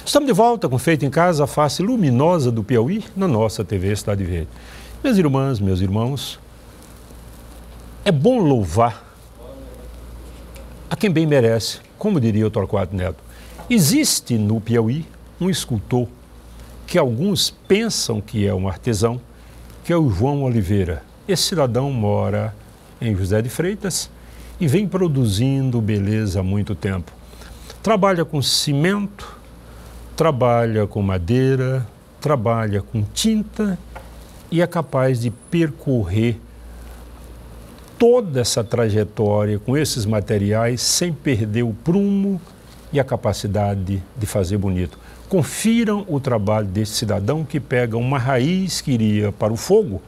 Estamos de volta com Feito em Casa, a face luminosa do Piauí, na nossa TV Cidade Verde. Minhas irmãs, meus irmãos, é bom louvar a quem bem merece, como diria o Torquato Neto. Existe no Piauí um escultor que alguns pensam que é um artesão, que é o João Oliveira. Esse cidadão mora em José de Freitas e vem produzindo beleza há muito tempo. Trabalha com cimento, trabalha com madeira, trabalha com tinta e é capaz de percorrer toda essa trajetória com esses materiais sem perder o prumo e a capacidade de fazer bonito. Confiram o trabalho desse cidadão que pega uma raiz que iria para o fogo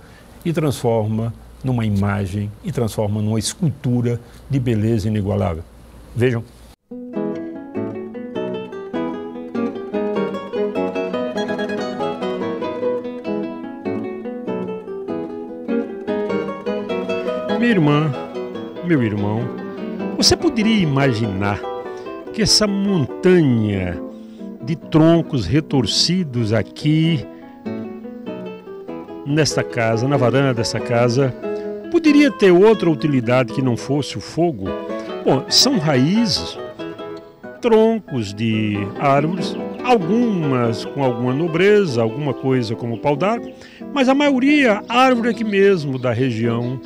e transforma numa imagem e transforma numa escultura de beleza inigualável. Vejam. Minha irmã, meu irmão, você poderia imaginar que essa montanha de troncos retorcidos aqui nesta casa, na varanda dessa casa, poderia ter outra utilidade que não fosse o fogo? Bom, são raízes, troncos de árvores, algumas com alguma nobreza, alguma coisa como pau-d'arco, mas a maioria árvore aqui mesmo da região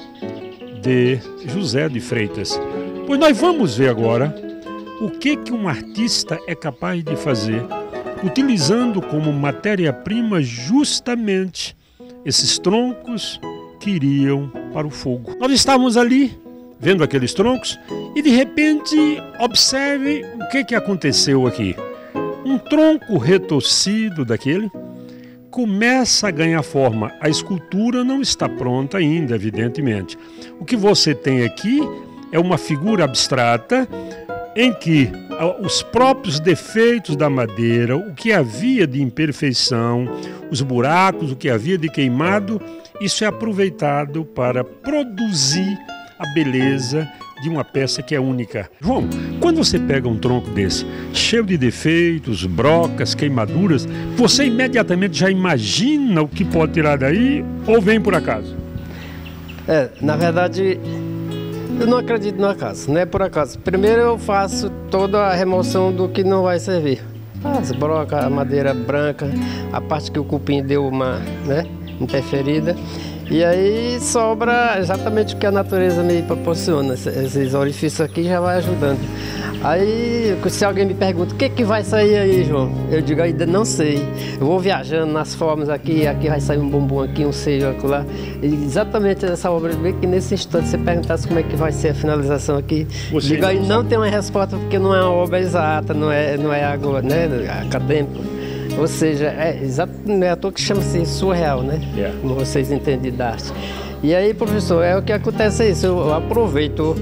de José de Freitas. Pois nós vamos ver agora o que um artista é capaz de fazer utilizando como matéria-prima justamente esses troncos que iriam para o fogo. Nós estávamos ali vendo aqueles troncos e de repente observe o que aconteceu aqui. Um tronco retorcido daquele começa a ganhar forma. A escultura não está pronta ainda, evidentemente. O que você tem aqui é uma figura abstrata em que os próprios defeitos da madeira, o que havia de imperfeição, os buracos, o que havia de queimado, isso é aproveitado para produzir a beleza de uma peça que é única. João, quando você pega um tronco desse, cheio de defeitos, brocas, queimaduras, você imediatamente já imagina o que pode tirar daí ou vem por acaso? Na verdade, eu não acredito no acaso, não é por acaso. Primeiro eu faço toda a remoção do que não vai servir. As brocas, a madeira branca, a parte que o cupim deu uma interferida. E aí sobra exatamente o que a natureza me proporciona. Esses orifícios aqui já vai ajudando. Aí, se alguém me pergunta, o que vai sair aí, João? Eu digo, ainda não sei. Eu vou viajando nas formas aqui vai sair um bumbum aqui, um seio aqui lá. E exatamente essa obra, bem que nesse instante você perguntasse como é que vai ser a finalização aqui. Você digo, aí não tem uma resposta, porque não é uma obra exata, não é algo acadêmico. Ou seja, não é à toa que chama-se surreal, né? Yeah. Como vocês entendem da arte. E aí, professor, o que acontece é isso, eu aproveito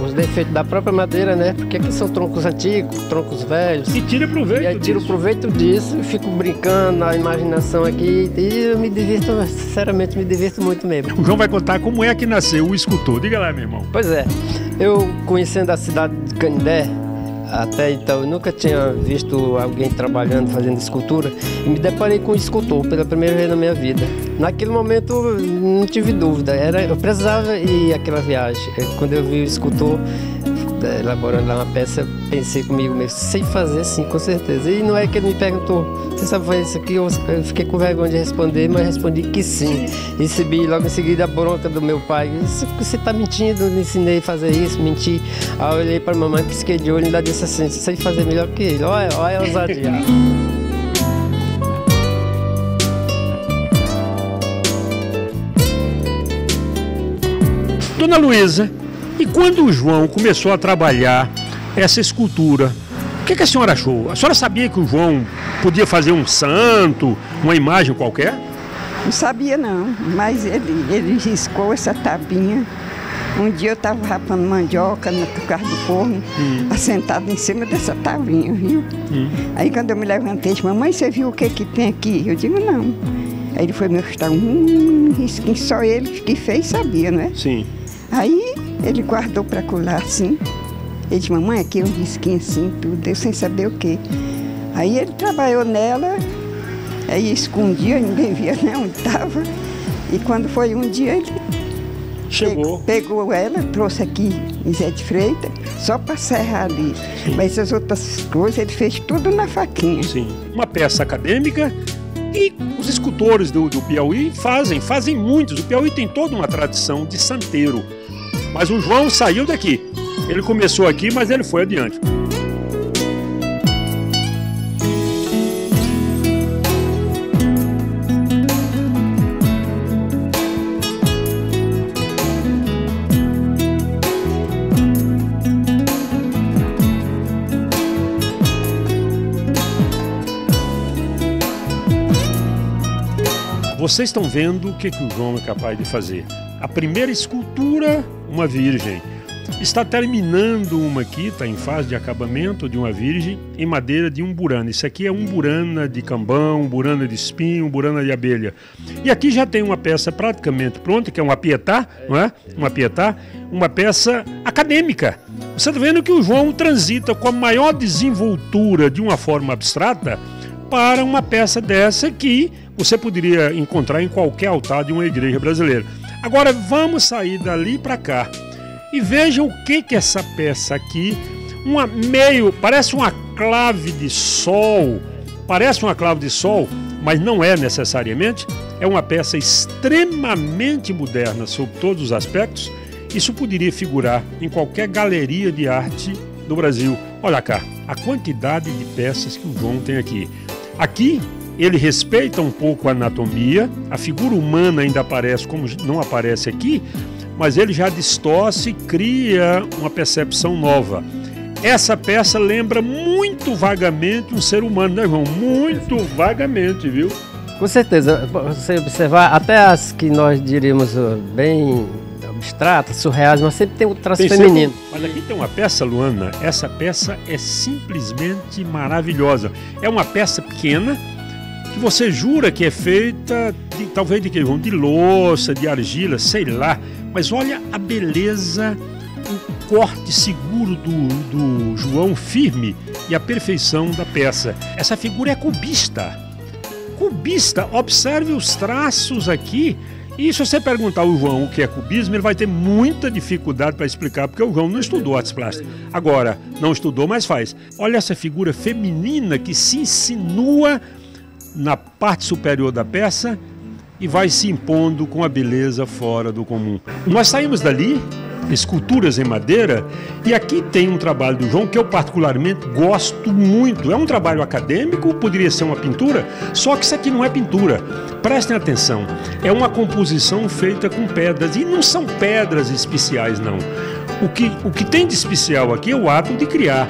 os defeitos da própria madeira, né? Porque aqui são troncos antigos, troncos velhos. E tira proveito E aí tiro proveito disso, fico brincando na imaginação aqui e eu me divirto, sinceramente, me divirto muito mesmo. O João vai contar como é que nasceu o escultor. Diga lá, meu irmão. Pois é, eu conhecendo a cidade de Canindé, até então eu nunca tinha visto alguém trabalhando, fazendo escultura, e me deparei com um escultor pela primeira vez na minha vida. Naquele momento não tive dúvida, eu precisava ir àquela viagem. Quando eu vi o escultor elaborando lá uma peça, eu pensei comigo mesmo, sei fazer sim, com certeza. E não é que ele me perguntou, você sabe fazer isso aqui? Eu fiquei com vergonha de responder, mas respondi que sim. Recebi logo em seguida a bronca do meu pai. Você está mentindo, eu ensinei a fazer isso, menti. Aí eu olhei para a mamãe, pisquei de olho e ainda disse assim, sei fazer melhor que ele. Olha a ousadia. Dona Luísa, e quando o João começou a trabalhar essa escultura, o que a senhora achou? A senhora sabia que o João podia fazer um santo, uma imagem qualquer? Não sabia não, mas ele riscou essa tabinha. Um dia eu estava rapando mandioca no carro do forno, assentado em cima dessa tabinha, viu? Aí quando eu me levantei, disse, mamãe, você viu o que tem aqui? Eu digo, não. Aí ele foi me mostrar um risquinho, só ele que fez sabia, não é? Sim. Aí ele guardou para colar assim. Ele disse, mamãe, aqui um risquinho assim, tudo, eu sem saber o quê. Aí ele trabalhou nela, aí escondia, ninguém via nem onde estava. E quando foi um dia, ele chegou, pegou ela, trouxe aqui em Zé de Freitas, só para serrar ali. Sim. Mas as outras coisas ele fez tudo na faquinha. Sim, uma peça acadêmica. E os escultores do Piauí fazem muitos. O Piauí tem toda uma tradição de santeiro. Mas o João saiu daqui. Ele começou aqui, mas ele foi adiante. Vocês estão vendo o que o João é capaz de fazer. A primeira escultura, uma virgem. Está terminando uma aqui, está em fase de acabamento de uma virgem em madeira de umburana. Isso aqui é umburana de cambão, umburana de espinho, umburana de abelha. E aqui já tem uma peça praticamente pronta, que é uma pietá, não é? Uma pietá, uma peça acadêmica. Você está vendo que o João transita com a maior desenvoltura de uma forma abstrata para uma peça dessa que você poderia encontrar em qualquer altar de uma igreja brasileira. Agora vamos sair dali para cá e veja o que essa peça aqui, parece uma clave de sol, mas não é necessariamente, é uma peça extremamente moderna sob todos os aspectos. Isso poderia figurar em qualquer galeria de arte do Brasil. Olha cá, a quantidade de peças que o João tem aqui. Aqui ele respeita um pouco a anatomia, a figura humana ainda aparece como não aparece aqui, mas ele já distorce e cria uma percepção nova. Essa peça lembra muito vagamente um ser humano, né, João? Muito vagamente, viu? Com certeza. Você observar, até as que nós diríamos bem abstratas, surreais, mas sempre tem um traço feminino. Mas aqui tem uma peça, Luana, essa peça é simplesmente maravilhosa. É uma peça pequena, que você jura que é feita, talvez de que, João? De louça, de argila, sei lá. Mas olha a beleza, o corte seguro do João, firme, e a perfeição da peça. Essa figura é cubista. Cubista, observe os traços aqui. E se você perguntar ao João o que é cubismo, ele vai ter muita dificuldade para explicar, porque o João não estudou artes plásticas. Agora, não estudou, mas faz. Olha essa figura feminina que se insinua na parte superior da peça e vai se impondo com a beleza fora do comum. Nós saímos dali, esculturas em madeira, e aqui tem um trabalho do João que eu particularmente gosto muito. É um trabalho acadêmico, poderia ser uma pintura, só que isso aqui não é pintura. Prestem atenção, é uma composição feita com pedras, e não são pedras especiais, não. O que tem de especial aqui é o ato de criar.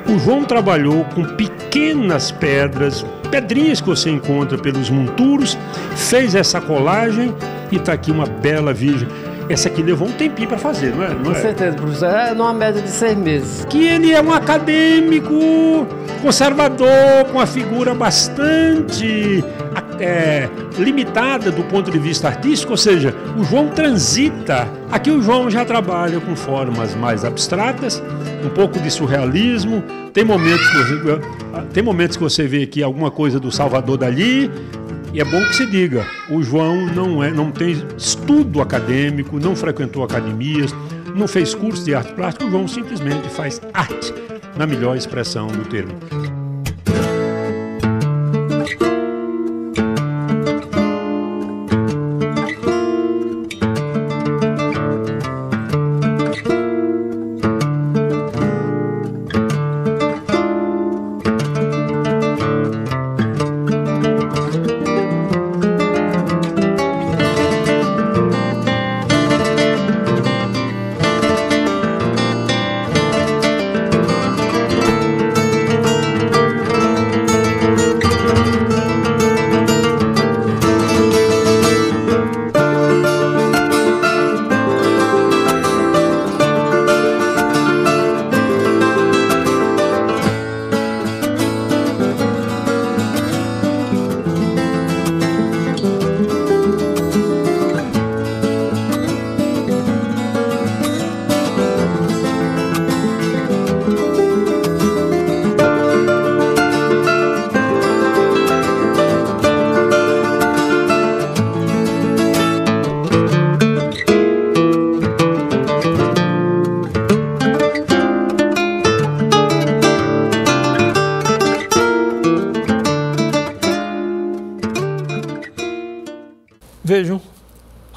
O João trabalhou com pequenas pedras, pedrinhas que você encontra pelos monturos, fez essa colagem e está aqui uma bela virgem. Essa aqui levou um tempinho para fazer, não é? Com certeza, professor. É numa média de 6 meses. Que ele é um acadêmico conservador, com a figura bastante limitada do ponto de vista artístico, ou seja, o João transita. Aqui o João já trabalha com formas mais abstratas, um pouco de surrealismo. Tem momentos que você vê aqui alguma coisa do Salvador Dalí. E é bom que se diga, o João não tem estudo acadêmico, não frequentou academias, não fez curso de arte plástica. O João simplesmente faz arte, na melhor expressão do termo.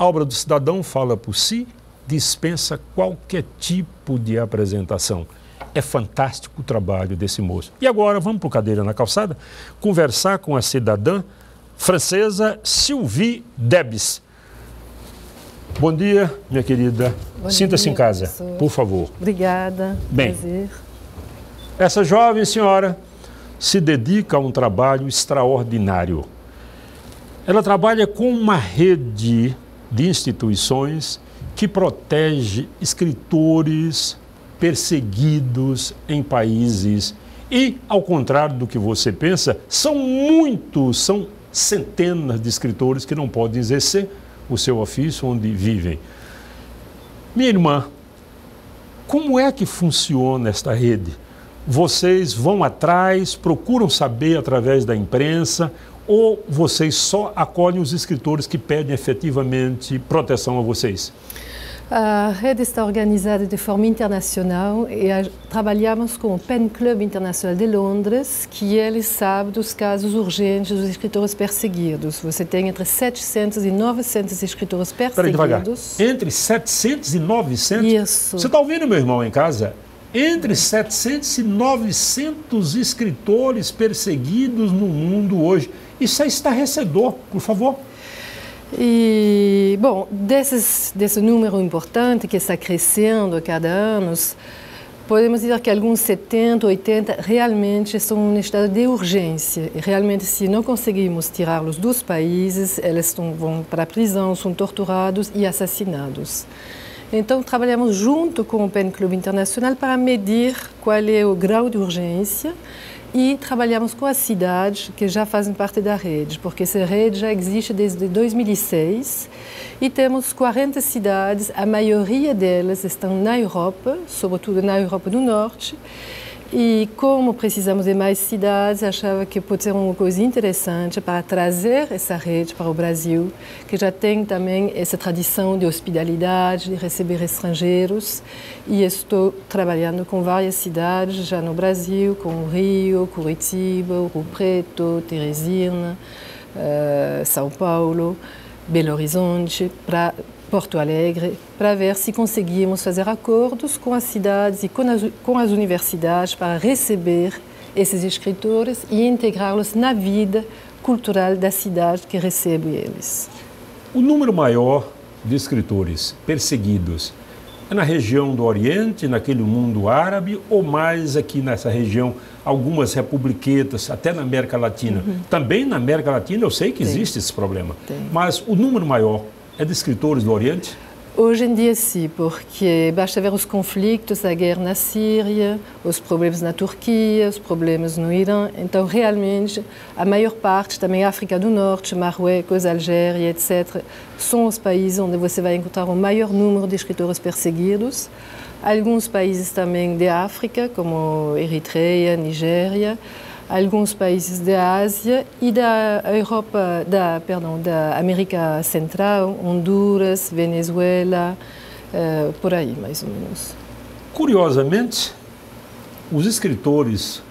A obra do cidadão fala por si, dispensa qualquer tipo de apresentação. É fantástico o trabalho desse moço. E agora vamos para o Cadeira na Calçada conversar com a cidadã francesa Sylvie Debs. Bom dia, minha querida. Sinta-se em casa, por favor. Obrigada. Bem, prazer. Essa jovem senhora se dedica a um trabalho extraordinário. Ela trabalha com uma rede de instituições que protege escritores perseguidos em países. E, ao contrário do que você pensa, são centenas de escritores que não podem exercer o seu ofício onde vivem. Minha irmã, como é que funciona esta rede? Vocês vão atrás, procuram saber através da imprensa, ou vocês só acolhem os escritores que pedem efetivamente proteção a vocês? A rede está organizada de forma internacional e trabalhamos com o Pen Club Internacional de Londres, que ele sabe dos casos urgentes dos escritores perseguidos. Você tem entre 700 e 900 escritores perseguidos. Peraí, devagar. Entre 700 e 900? Isso. Você está ouvindo, meu irmão, em casa? Entre 700 e 900 escritores perseguidos no mundo hoje. Isso é estarrecedor, por favor. E, bom, desse número importante que está crescendo a cada ano, podemos dizer que alguns 70, 80 realmente estão em estado de urgência. E realmente, se não conseguimos tirá-los dos países, eles vão para a prisão, são torturados e assassinados. Então, trabalhamos junto com o Pen Club Internacional para medir qual é o grau de urgência e trabalhamos com as cidades que já fazem parte da rede, porque essa rede já existe desde 2006 e temos 40 cidades, a maioria delas estão na Europa, sobretudo na Europa do Norte. E como precisamos de mais cidades, achava que pode ser uma coisa interessante para trazer essa rede para o Brasil, que já tem também essa tradição de hospitalidade, de receber estrangeiros. E estou trabalhando com várias cidades já no Brasil, como Rio, Curitiba, Rio Preto, Teresina, São Paulo, Belo Horizonte, para Porto Alegre, para ver se conseguimos fazer acordos com as cidades e com as universidades para receber esses escritores e integrá-los na vida cultural da cidade que recebe eles. O número maior de escritores perseguidos é na região do Oriente, naquele mundo árabe, ou mais aqui nessa região, algumas republiquetas, até na América Latina. Também na América Latina eu sei que existe esse problema, mas o número maior é de escritores do Oriente? Hoje em dia sim, porque basta ver os conflitos, a guerra na Síria, os problemas na Turquia, os problemas no Irã. Então, realmente, a maior parte, também a África do Norte, Marrocos, Algéria, etc., são os países onde você vai encontrar o maior número de escritores perseguidos. Alguns países também de África, como Eritreia, Nigéria, alguns países da Ásia e da Europa, da América Central, Honduras, Venezuela, por aí, mais ou menos. Curiosamente, os escritores,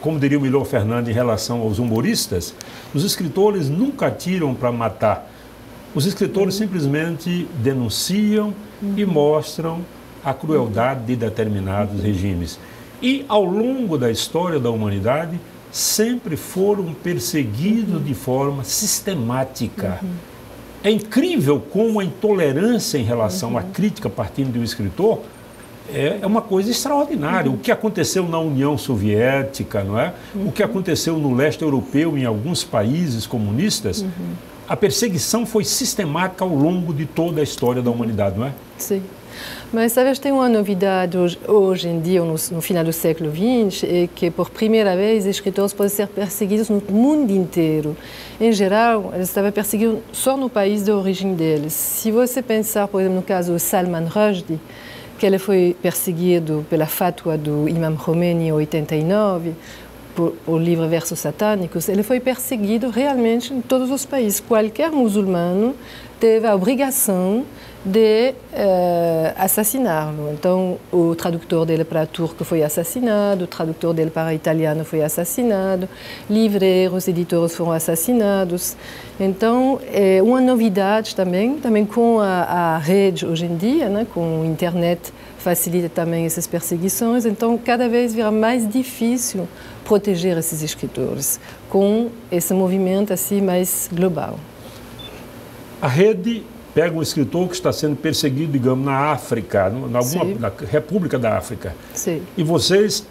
como diria o Milor Fernandes em relação aos humoristas, os escritores nunca atiram para matar. Os escritores simplesmente denunciam e mostram a crueldade de determinados regimes. E, ao longo da história da humanidade, sempre foram perseguidos de forma sistemática. É incrível como a intolerância em relação à crítica partindo de um escritor é uma coisa extraordinária. O que aconteceu na União Soviética, não é? O que aconteceu no leste europeu, em alguns países comunistas, a perseguição foi sistemática ao longo de toda a história da humanidade, não é? Sim. Mas talvez tem uma novidade hoje em dia, no final do século XX, é que por primeira vez escritores podem ser perseguidos no mundo inteiro. Em geral, eles estavam perseguidos só no país de origem deles. Se você pensar, por exemplo, no caso de Salman Rushdie, que ele foi perseguido pela fatwa do Imam Khomeini em 89, por livro Versos Satânicos, ele foi perseguido realmente em todos os países. Qualquer muçulmano teve a obrigação de assassiná-lo. Então, o tradutor dele para turco foi assassinado, o tradutor dele para italiano foi assassinado, livreiros, editores foram assassinados. Então, é uma novidade também com a rede hoje em dia, né, com a internet, facilita também essas perseguições. Então, cada vez vira mais difícil proteger esses escritores com esse movimento assim mais global. A rede pega um escritor que está sendo perseguido, digamos, na África, na República da África. Sim. E vocês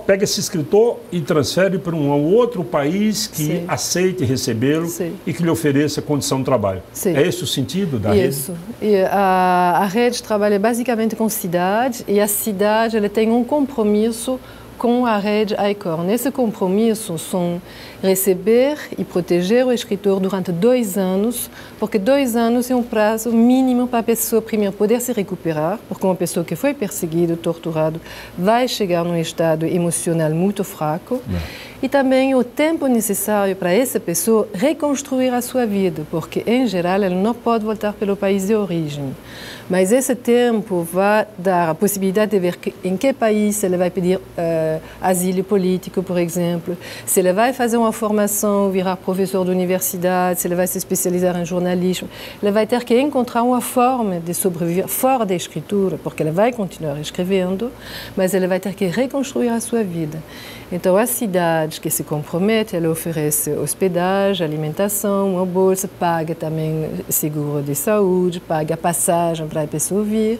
pega esse escritor e transfere para um outro país que Sim. aceite recebê-lo e que lhe ofereça condição de trabalho. Sim. É esse o sentido da rede? Isso. E a rede trabalha basicamente com cidade e a cidade ela tem um compromisso com a rede ICOR. Nesse compromisso são receber e proteger o escritor durante 2 anos, porque 2 anos é um prazo mínimo para a pessoa, primeiro, poder se recuperar, porque uma pessoa que foi perseguida, torturada, vai chegar num estado emocional muito fraco, e também o tempo necessário para essa pessoa reconstruir a sua vida, porque, em geral, ela não pode voltar pelo país de origem. Mas esse tempo vai dar a possibilidade de ver em que país ela vai pedir asilo político, por exemplo, se ela vai fazer uma formação, virar professor de universidade, se ela vai se especializar em jornalismo, ela vai ter que encontrar uma forma de sobreviver fora da escritura, porque ela vai continuar escrevendo, mas ela vai ter que reconstruir a sua vida. Então, a cidade que se compromete, ela oferece hospedagem, alimentação, uma bolsa, paga também seguro de saúde, paga a passagem para a pessoa vir.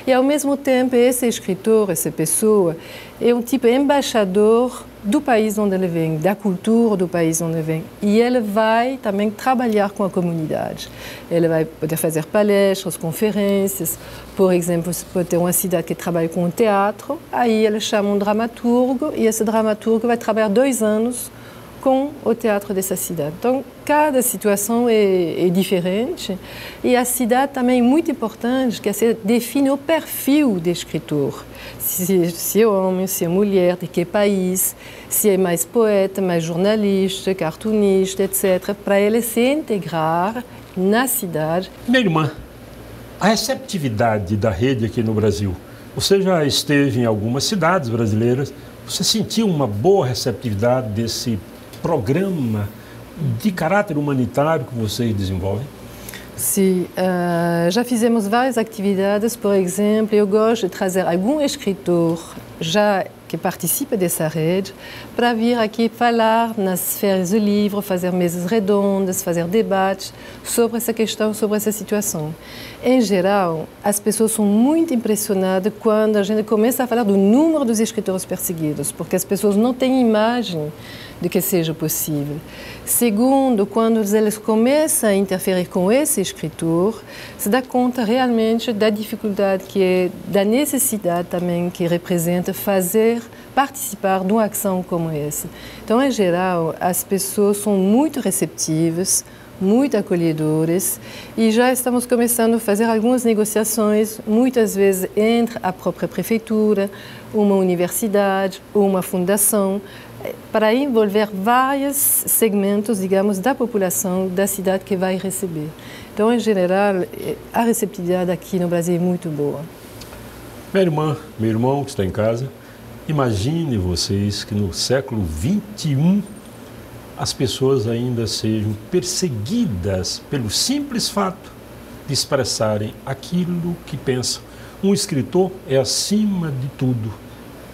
E, ao mesmo tempo, esse escritor, essa pessoa, é um tipo embaixador do país onde ele vem, da cultura do país onde ele vem. E ele vai também trabalhar com a comunidade. Ele vai poder fazer palestras, conferências. Por exemplo, se pode ter uma cidade que trabalha com um teatro, aí ele chama um dramaturgo e esse dramaturgo vai trabalhar 2 anos com o teatro dessa cidade. Então, cada situação é diferente e a cidade também é muito importante, que você define o perfil do escritor. Se é homem, se é mulher, de que país, se é mais poeta, mais jornalista, cartunista, etc., para ele se integrar na cidade. Minha irmã, a receptividade da rede aqui no Brasil, você já esteve em algumas cidades brasileiras, você sentiu uma boa receptividade desse programa de caráter humanitário que vocês desenvolvem? Sim, já fizemos várias atividades. Por exemplo, eu gosto de trazer algum escritor já que participa dessa rede para vir aqui falar nas feiras do livro, fazer mesas redondas, fazer debates sobre essa questão, sobre essa situação. Em geral, as pessoas são muito impressionadas quando a gente começa a falar do número dos escritores perseguidos, porque as pessoas não têm imagem de que seja possível. Segundo, quando eles começam a interferir com esse escritor, se dá conta realmente da dificuldade que é, da necessidade também que representa participar de uma ação como essa. Então, em geral, as pessoas são muito receptivas, muito acolhedoras e já estamos começando a fazer algumas negociações, muitas vezes entre a própria prefeitura, uma universidade ou uma fundação, para envolver vários segmentos, digamos, da população da cidade que vai receber. Então, em geral, a receptividade aqui no Brasil é muito boa. Minha irmã, meu irmão que está em casa, imagine vocês que no século XXI as pessoas ainda sejam perseguidas pelo simples fato de expressarem aquilo que pensam. Um escritor é, acima de tudo,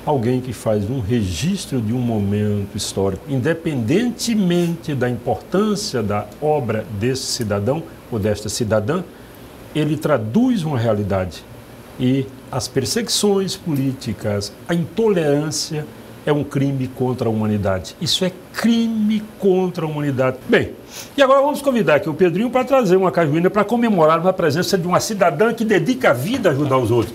alguém que faz um registro de um momento histórico, independentemente da importância da obra desse cidadão ou desta cidadã, ele traduz uma realidade. E as perseguições políticas, a intolerância é um crime contra a humanidade. Isso é crime contra a humanidade. Bem, e agora vamos convidar aqui o Pedrinho para trazer uma cajuína para comemorar a presença de uma cidadã que dedica a vida a ajudar os outros.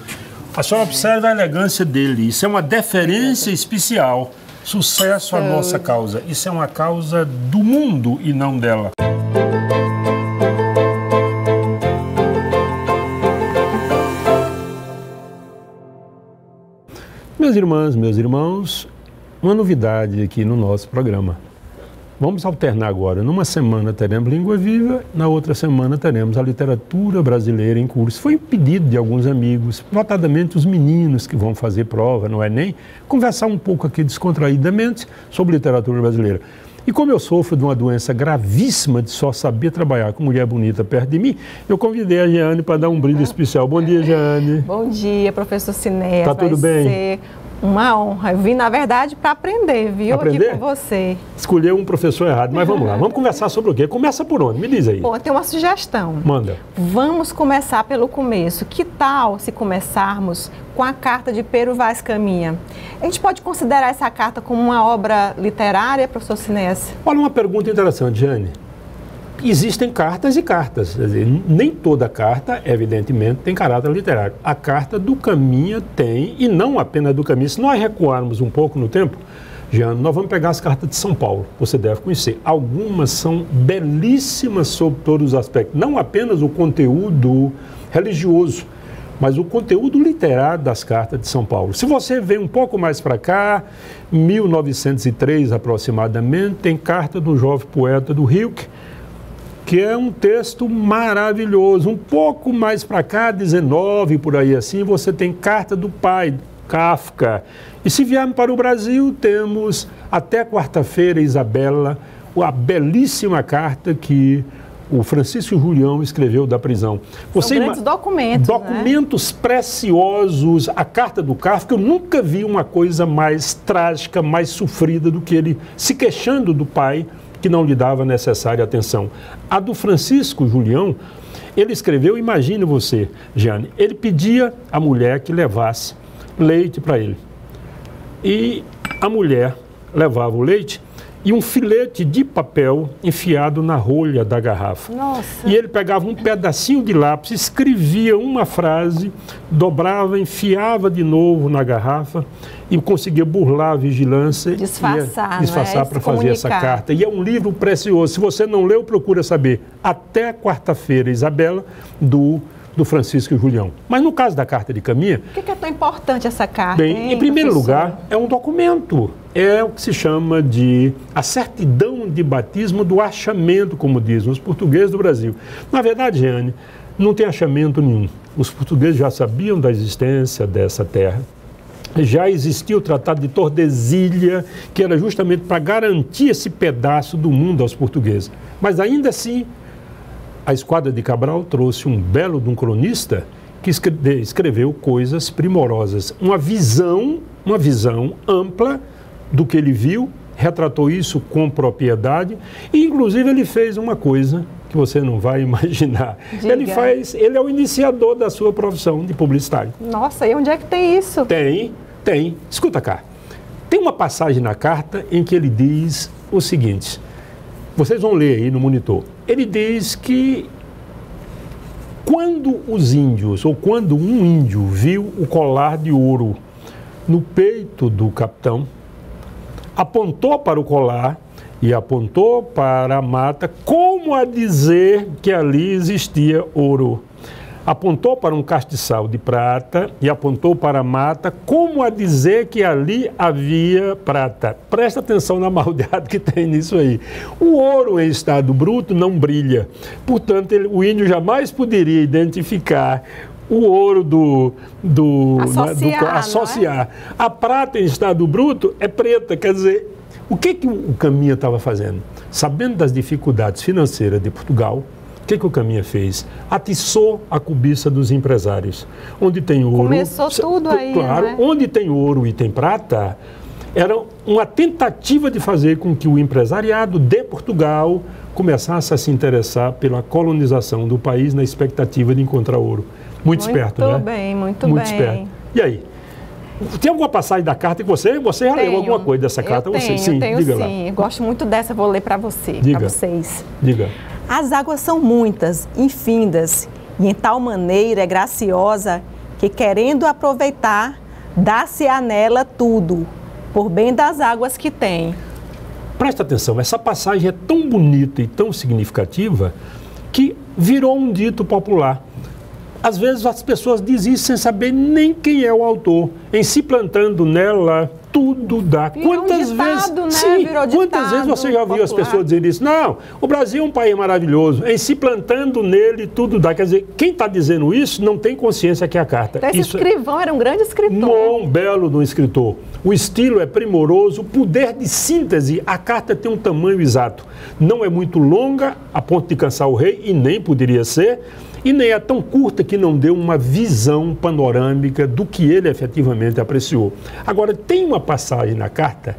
A senhora observa a elegância dele. Isso é uma deferência especial. Sucesso à nossa causa. Isso é uma causa do mundo e não dela. Minhas irmãs, meus irmãos, uma novidade aqui no nosso programa. Vamos alternar agora. Numa semana teremos Língua Viva, na outra semana teremos a literatura brasileira em curso. Foi um pedido de alguns amigos, notadamente os meninos que vão fazer prova no Enem, conversar um pouco aqui descontraídamente sobre literatura brasileira. E como eu sofro de uma doença gravíssima de só saber trabalhar com mulher bonita perto de mim, eu convidei a Jeane para dar um brilho especial. Bom dia, Jeane. Bom dia, professor Sinéas. Tá tudo bem? Vai ser uma honra. Eu vim, na verdade, para aprender, viu? Aprender? Aqui com você. Escolheu um professor errado, mas vamos lá. Vamos conversar sobre o quê? Começa por onde? Me diz aí. Bom, tem uma sugestão. Manda. Vamos começar pelo começo. Que tal se começarmos com a carta de Pero Vaz Caminha? A gente pode considerar essa carta como uma obra literária, professor Sinéas? Olha, uma pergunta interessante, Jeane. Existem cartas e cartas, quer dizer, nem toda carta, evidentemente, tem caráter literário. A carta do Caminha tem, e não apenas do Caminha. Se nós recuarmos um pouco no tempo, Jeane, nós vamos pegar as cartas de São Paulo, você deve conhecer. Algumas são belíssimas sob todos os aspectos, não apenas o conteúdo religioso, mas o conteúdo literário das cartas de São Paulo. Se você vem um pouco mais para cá, 1903 aproximadamente, tem carta do jovem poeta do Rilke, que é um texto maravilhoso. Um pouco mais para cá, 19, por aí assim, você tem carta do pai, Kafka. E se viermos para o Brasil, temos até quarta-feira, Isabela, a belíssima carta que o Francisco Julião escreveu da prisão. São grandes documentos, documentos, né? Preciosos. A carta do Kafka, eu nunca vi uma coisa mais trágica, mais sofrida do que ele se queixando do pai, que não lhe dava a necessária atenção. A do Francisco Julião, ele escreveu, imagine você, Jeane, ele pedia à mulher que levasse leite para ele. E a mulher levava o leite e um filete de papel enfiado na rolha da garrafa. Nossa. E ele pegava um pedacinho de lápis, escrevia uma frase, dobrava, enfiava de novo na garrafa e conseguia burlar a vigilância. Disfarçar para fazer essa carta. E é um livro precioso. Se você não leu, procura saber. Até quarta-feira, Isabela, do Francisco Julião. Mas no caso da carta de Caminha... Por que é tão importante essa carta? Bem, em primeiro lugar, é um documento. É o que se chama de a certidão de batismo do achamento, como dizem os portugueses do Brasil. Na verdade, Jeane, não tem achamento nenhum. Os portugueses já sabiam da existência dessa terra. Já existia o Tratado de Tordesilha, que era justamente para garantir esse pedaço do mundo aos portugueses. Mas ainda assim, a Esquadra de Cabral trouxe um belo de um cronista que escreveu coisas primorosas. Uma visão ampla do que ele viu, retratou isso com propriedade e, inclusive, ele fez uma coisa que você não vai imaginar. Ele é o iniciador da sua profissão de publicitário. Nossa, e onde é que tem isso? Tem. Escuta cá. Tem uma passagem na carta em que ele diz o seguinte, vocês vão ler aí no monitor. Ele diz que quando os índios, ou quando um índio viu o colar de ouro no peito do capitão, apontou para o colar e apontou para a mata, como a dizer que ali existia ouro. Apontou para um castiçal de prata e apontou para a mata, como a dizer que ali havia prata. Presta atenção na maldade que tem nisso aí. O ouro em estado bruto não brilha. Portanto, o índio jamais poderia identificar o ouro associar. A prata em estado bruto é preta, quer dizer, o que o Caminha estava fazendo? Sabendo das dificuldades financeiras de Portugal, o que o Caminha fez? Atiçou a cobiça dos empresários. Onde tem ouro... Começou tudo aí, claro, né? Onde tem ouro e tem prata, era uma tentativa de fazer com que o empresariado de Portugal começasse a se interessar pela colonização do país na expectativa de encontrar ouro. Muito esperto, né? Muito bem. Esperto. E aí? Tem alguma passagem da carta que você já leu alguma coisa dessa carta? Sim, diga lá. Eu gosto muito dessa, vou ler para vocês. Diga. As águas são muitas, infindas, e em tal maneira é graciosa que, querendo aproveitar, dá-se-á nela tudo, por bem das águas que tem. Presta atenção, essa passagem é tão bonita e tão significativa que virou um dito popular. Às vezes as pessoas dizem isso sem saber nem quem é o autor, em se plantando nela tudo dá. Quantas vezes, né? sim, quantas vezes você já ouviu as pessoas dizerem isso? Não, o Brasil é um país maravilhoso, em se plantando nele tudo dá. Quer dizer, quem está dizendo isso não tem consciência que é a carta. Então, esse escrivão era um grande escritor. Um belo do escritor. O estilo é primoroso, o poder de síntese, a carta tem um tamanho exato. Não é muito longa, a ponto de cansar o rei, e nem poderia ser, e nem é tão curta que não deu uma visão panorâmica do que ele efetivamente apreciou. Agora, tem uma passagem na carta,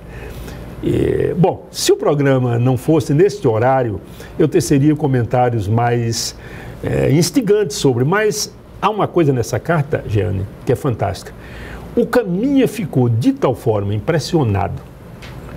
bom, se o programa não fosse neste horário, eu teceria comentários mais instigantes sobre, mas há uma coisa nessa carta, Jeane, que é fantástica. O Caminha ficou de tal forma impressionado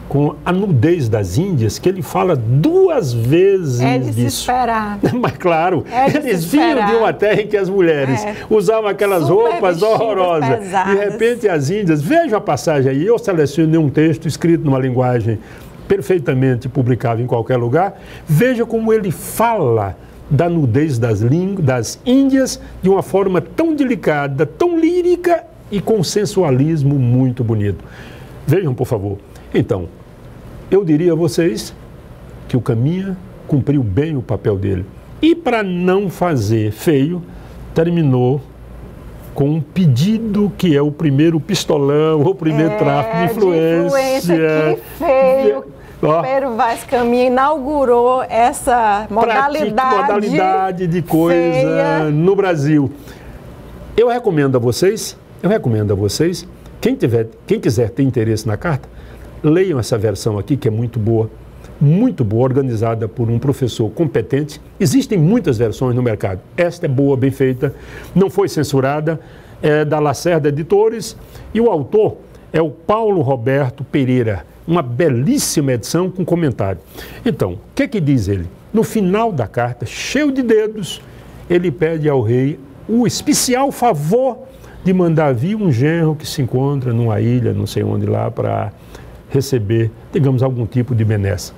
com a nudez das Índias, que ele fala 2 vezes disso. É de se esperar. Mas claro, eles vinham de uma terra em que as mulheres usavam aquelas roupas horrorosas. Pesadas. De repente as Índias, veja a passagem aí, eu selecionei um texto escrito numa linguagem perfeitamente publicável em qualquer lugar, veja como ele fala da nudez das Índias de uma forma tão delicada, tão lírica e com sensualismo muito bonito. Vejam, por favor. Então, eu diria a vocês que o Caminha cumpriu bem o papel dele. E para não fazer feio, terminou com um pedido que é o primeiro pistolão, o primeiro tráfico de influência. Que feio. Pedro Vaz Caminha inaugurou essa modalidade de coisa feia no Brasil. Eu recomendo a vocês, quem quiser ter interesse na carta, leiam essa versão aqui, que é muito boa, organizada por um professor competente. Existem muitas versões no mercado. Esta é boa, bem feita, não foi censurada, é da Lacerda Editores, e o autor é o Paulo Roberto Pereira. Uma belíssima edição com comentário. Então, o que diz ele? No final da carta, cheio de dedos, ele pede ao rei o especial favor de mandar vir um genro que se encontra numa ilha, não sei onde lá, para receber, digamos, algum tipo de benesse.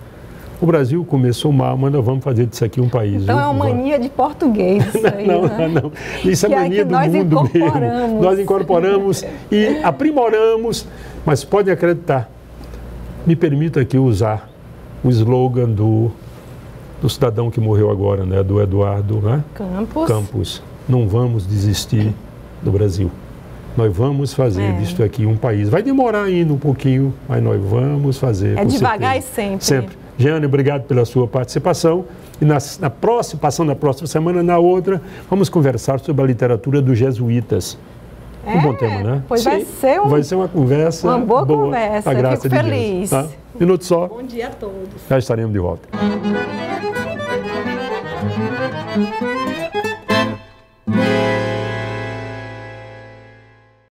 O Brasil começou mal, mas nós vamos fazer disso aqui um país. Então é uma mania de português isso aí, não. Isso é mania do mundo mesmo. Nós incorporamos e aprimoramos, mas pode acreditar. Me permita aqui usar o slogan do cidadão que morreu agora, né, do Eduardo, né? Campos. Não vamos desistir do Brasil. Nós vamos fazer disso aqui um país. Vai demorar ainda um pouquinho, mas nós vamos fazer. É devagar certeza. E sempre. Sempre. Jeane, obrigado pela sua participação. E passando na próxima semana, na outra, vamos conversar sobre a literatura dos jesuítas. Um bom tema, né? Pois sim, vai ser uma conversa. Uma boa conversa. A graça Fico de feliz. Deus, tá? Minuto só. Bom dia a todos. Já estaremos de volta.